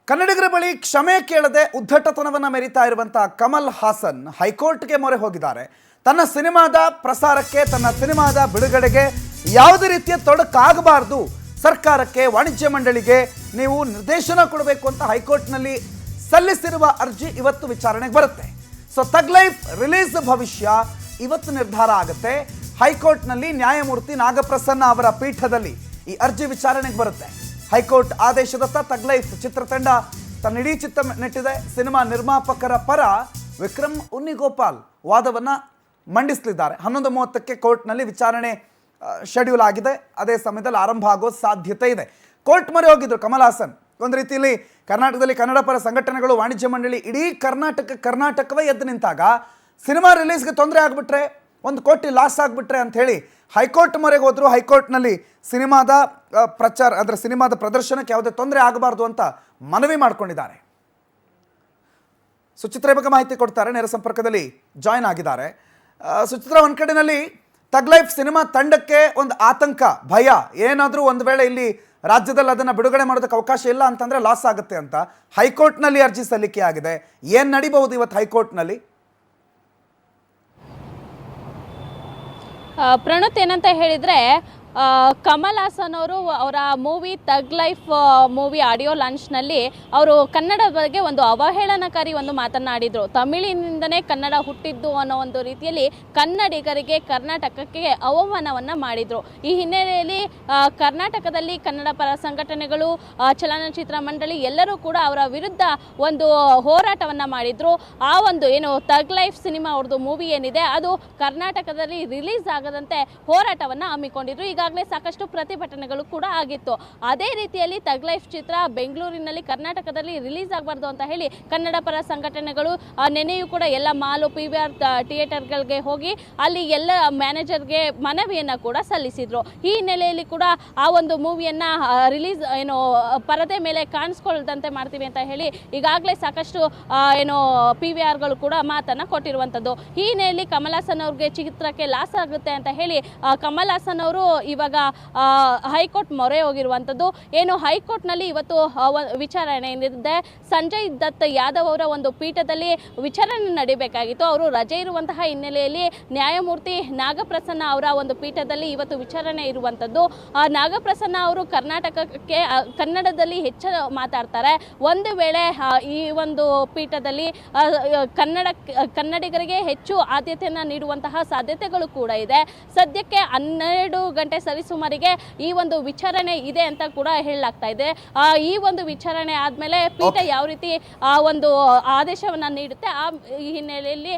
ಕನ್ನಡಿಗರ ಬಳಿ ಕ್ಷಮೆ ಕೇಳದೆ ಉದ್ದಟತನವನ್ನು ಮೆರಿತಾ ಇರುವಂತಹ ಕಮಲ್ ಹಾಸನ್ ಹೈಕೋರ್ಟ್ಗೆ ಮೊರೆ ಹೋಗಿದ್ದಾರೆ. ತನ್ನ ಸಿನಿಮಾದ ಪ್ರಸಾರಕ್ಕೆ, ತನ್ನ ಸಿನಿಮಾದ ಬಿಡುಗಡೆಗೆ ಯಾವುದೇ ರೀತಿಯ ತೊಡಕಾಗಬಾರದು, ಸರ್ಕಾರಕ್ಕೆ, ವಾಣಿಜ್ಯ ಮಂಡಳಿಗೆ ನೀವು ನಿರ್ದೇಶನ ಕೊಡಬೇಕು ಅಂತ ಹೈಕೋರ್ಟ್ನಲ್ಲಿ ಸಲ್ಲಿಸಿರುವ ಅರ್ಜಿ ಇವತ್ತು ವಿಚಾರಣೆಗೆ ಬರುತ್ತೆ. ಸೊ ತಗ್ ಲೈಫ್ ರಿಲೀಸ್ ಭವಿಷ್ಯ ಇವತ್ತು ನಿರ್ಧಾರ ಆಗುತ್ತೆ. ಹೈಕೋರ್ಟ್ನಲ್ಲಿ ನ್ಯಾಯಮೂರ್ತಿ ನಾಗಪ್ರಸನ್ನ ಅವರ ಪೀಠದಲ್ಲಿ ಈ ಅರ್ಜಿ ವಿಚಾರಣೆಗೆ ಬರುತ್ತೆ. ಹೈಕೋರ್ಟ್ ಆದೇಶದತ್ತ ತಗ್ ಲೈಫ್ ಚಿತ್ರತಂಡ ತನ್ನ ಇಡೀ ಚಿತ್ರ ನೆಟ್ಟಿದೆ. ಸಿನಿಮಾ ನಿರ್ಮಾಪಕರ ಪರ ವಿಕ್ರಮ್ ಉನ್ನಿಗೋಪಾಲ್ ವಾದವನ್ನ ಮಂಡಿಸಲಿದ್ದಾರೆ. 11:30ಕ್ಕೆ ಕೋರ್ಟ್ನಲ್ಲಿ ವಿಚಾರಣೆ ಶೆಡ್ಯೂಲ್ ಆಗಿದೆ. ಅದೇ ಸಮಯದಲ್ಲಿ ಆರಂಭ ಆಗೋ ಸಾಧ್ಯತೆ ಇದೆ. ಕೋರ್ಟ್ ಮೊರೆ ಹೋಗಿದ್ರು ಕಮಲ್ ಹಾಸನ್. ಒಂದು ರೀತಿಯಲ್ಲಿ ಕರ್ನಾಟಕದಲ್ಲಿ ಕನ್ನಡ ಪರ ಸಂಘಟನೆಗಳು, ವಾಣಿಜ್ಯ ಮಂಡಳಿ, ಇಡೀ ಕರ್ನಾಟಕವೇ ಎದ್ದು ನಿಂತಾಗ ಸಿನಿಮಾ ರಿಲೀಸ್ಗೆ ತೊಂದರೆ ಆಗಿಬಿಟ್ರೆ, 1 ಕೋಟಿ ಲಾಸ್ ಆಗಿಬಿಟ್ರೆ ಅಂತ ಹೇಳಿ ಹೈಕೋರ್ಟ್ ಮೊರೆಗೆ ಹೋದ್ರು. ಹೈಕೋರ್ಟ್ನಲ್ಲಿ ಸಿನಿಮಾದ ಪ್ರಚಾರ, ಅದರ ಸಿನಿಮಾದ ಪ್ರದರ್ಶನಕ್ಕೆ ಯಾವುದೇ ತೊಂದರೆ ಆಗಬಾರ್ದು ಅಂತ ಮನವಿ ಮಾಡಿಕೊಂಡಿದ್ದಾರೆ. ಸುಚಿತ್ರ ಬಗ್ಗೆ ಮಾಹಿತಿ ಕೊಡ್ತಾರೆ, ನೇರ ಸಂಪರ್ಕದಲ್ಲಿ ಜಾಯ್ನ್ ಆಗಿದ್ದಾರೆ. ಸುಚಿತ್ರ, ಒಂದು ಕಡೆಯಲ್ಲಿ ತಗ್ ಲೈಫ್ ಸಿನಿಮಾ ತಂಡಕ್ಕೆ ಒಂದು ಆತಂಕ, ಭಯ, ಏನಾದರೂ ಒಂದು ವೇಳೆ ಇಲ್ಲಿ ರಾಜ್ಯದಲ್ಲಿ ಅದನ್ನು ಬಿಡುಗಡೆ ಮಾಡೋದಕ್ಕೆ ಅವಕಾಶ ಇಲ್ಲ ಅಂತಂದರೆ ಲಾಸ್ ಆಗುತ್ತೆ ಅಂತ ಹೈಕೋರ್ಟ್ನಲ್ಲಿ ಅರ್ಜಿ ಸಲ್ಲಿಕೆ ಆಗಿದೆ. ಏನು ನಡೀಬಹುದು ಇವತ್ತು ಹೈಕೋರ್ಟ್ನಲ್ಲಿ? ಪ್ರಣುತ್, ಏನಂತ ಹೇಳಿದರೆ ಕಮಲ್ ಹಾಸನ್ ಅವರು ಅವರ ಮೂವಿ ತಗ್ ಲೈಫ್ ಮೂವಿ ಆಡಿಯೋ ಲಾಂಚ್ನಲ್ಲಿ ಅವರು ಕನ್ನಡ ಬಗ್ಗೆ ಒಂದು ಅವಹೇಳನಕಾರಿ ಒಂದು ಮಾತನಾಡಿದರು. ತಮಿಳಿನಿಂದನೇ ಕನ್ನಡ ಹುಟ್ಟಿದ್ದು ಅನ್ನೋ ಒಂದು ರೀತಿಯಲ್ಲಿ ಕನ್ನಡಿಗರಿಗೆ, ಕರ್ನಾಟಕಕ್ಕೆ ಅವಮಾನವನ್ನು ಮಾಡಿದರು. ಈ ಹಿನ್ನೆಲೆಯಲ್ಲಿ ಕರ್ನಾಟಕದಲ್ಲಿ ಕನ್ನಡ ಪರ ಸಂಘಟನೆಗಳು, ಚಲನಚಿತ್ರ ಮಂಡಳಿ ಎಲ್ಲರೂ ಕೂಡ ಅವರ ವಿರುದ್ಧ ಒಂದು ಹೋರಾಟವನ್ನು ಮಾಡಿದರು. ಆ ಒಂದು ಏನು ತಗ್ ಲೈಫ್ ಸಿನಿಮಾ ಅವ್ರದ್ದು ಮೂವಿ ಏನಿದೆ ಅದು ಕರ್ನಾಟಕದಲ್ಲಿ ರಿಲೀಸ್ ಆಗದಂತೆ ಹೋರಾಟವನ್ನು ಹಮ್ಮಿಕೊಂಡಿದ್ರು. ಈಗಾಗಲೇ ಸಾಕಷ್ಟು ಪ್ರತಿಭಟನೆಗಳು ಕೂಡ ಆಗಿತ್ತು. ಅದೇ ರೀತಿಯಲ್ಲಿ ತಗ್ ಲೈಫ್ ಚಿತ್ರ ಬೆಂಗಳೂರಿನಲ್ಲಿ, ಕರ್ನಾಟಕದಲ್ಲಿ ರಿಲೀಸ್ ಆಗಬಾರ್ದು ಅಂತ ಹೇಳಿ ಕನ್ನಡ ಪರ ಸಂಘಟನೆಗಳು ನೆನೆಯೂ ಕೂಡ ಎಲ್ಲ ಮಾಲು, PVR ಥಿಯೇಟರ್ಗಳಿಗೆ ಹೋಗಿ ಅಲ್ಲಿ ಎಲ್ಲ ಮ್ಯಾನೇಜರ್ಗೆ ಮನವಿಯನ್ನು ಕೂಡ ಸಲ್ಲಿಸಿದ್ರು. ಈ ಹಿನ್ನೆಲೆಯಲ್ಲಿ ಕೂಡ ಆ ಒಂದು ಮೂವಿಯನ್ನು ರಿಲೀಸ್ ಪರದೆ ಮೇಲೆ ಕಾಣಿಸ್ಕೊಳ್ಳದಂತೆ ಮಾಡ್ತೀವಿ ಅಂತ ಹೇಳಿ ಈಗಾಗಲೇ ಸಾಕಷ್ಟು PVRಗಳು ಕೂಡ ಮಾತನ್ನು ಕೊಟ್ಟಿರುವಂಥದ್ದು. ಈ ಹಿನ್ನೆಲೆಯಲ್ಲಿ ಕಮಲ್ ಹಾಸನ್ ಅವ್ರಿಗೆ ಚಿತ್ರಕ್ಕೆ ಲಾಸ್ ಆಗುತ್ತೆ ಅಂತ ಹೇಳಿ ಕಮಲ್ ಹಾಸನ್ ಅವರು ಇವಾಗ ಹೈಕೋರ್ಟ್ ಮೊರೆ ಹೋಗಿರುವಂಥದ್ದು. ಹೈಕೋರ್ಟ್ನಲ್ಲಿ ಇವತ್ತು ವಿಚಾರಣೆ ಏನಿದೆ, ಸಂಜಯ್ ದತ್ ಯಾದವ್ ಅವರ ಒಂದು ಪೀಠದಲ್ಲಿ ವಿಚಾರಣೆ ನಡೀಬೇಕಾಗಿತ್ತು. ಅವರು ರಜೆ ಇರುವಂತಹ ಹಿನ್ನೆಲೆಯಲ್ಲಿ ನ್ಯಾಯಮೂರ್ತಿ ನಾಗಪ್ರಸನ್ನ ಅವರ ಒಂದು ಪೀಠದಲ್ಲಿ ಇವತ್ತು ವಿಚಾರಣೆ ಇರುವಂಥದ್ದು. ನಾಗಪ್ರಸನ್ನ ಅವರು ಕರ್ನಾಟಕಕ್ಕೆ ಕನ್ನಡದಲ್ಲಿ ಹೆಚ್ಚು ಮಾತಾಡ್ತಾರೆ. ಒಂದು ವೇಳೆ ಈ ಒಂದು ಪೀಠದಲ್ಲಿ ಕನ್ನಡಿಗರಿಗೆ ಹೆಚ್ಚು ಆದ್ಯತೆಯನ್ನು ನೀಡುವಂತಹ ಸಾಧ್ಯತೆಗಳು ಕೂಡ ಇದೆ. ಸದ್ಯಕ್ಕೆ 12 ಗಂಟೆ ಸರಿಸುಮಾರಿಗೆ ಈ ಒಂದು ವಿಚಾರಣೆ ಇದೆ ಅಂತ ಕೂಡ ಹೇಳಲಾಗ್ತಾ ಇದೆ. ಈ ಒಂದು ವಿಚಾರಣೆ ಆದ್ಮೇಲೆ ಪೀಠ ಯಾವ ರೀತಿ ಒಂದು ಆದೇಶವನ್ನ ನೀಡುತ್ತೆ, ಆ ಹಿನ್ನೆಲೆಯಲ್ಲಿ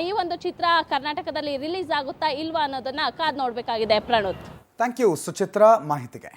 ಈ ಒಂದು ಚಿತ್ರ ಕರ್ನಾಟಕದಲ್ಲಿ ರಿಲೀಸ್ ಆಗುತ್ತಾ ಇಲ್ವಾ ಅನ್ನೋದನ್ನ ಕಾದ್ ನೋಡ್ಬೇಕಾಗಿದೆ. ಪ್ರಣುತ್, ಥ್ಯಾಂಕ್ ಯು ಸುಚಿತ್ರಾ ಮಾಹಿತಿಗೆ.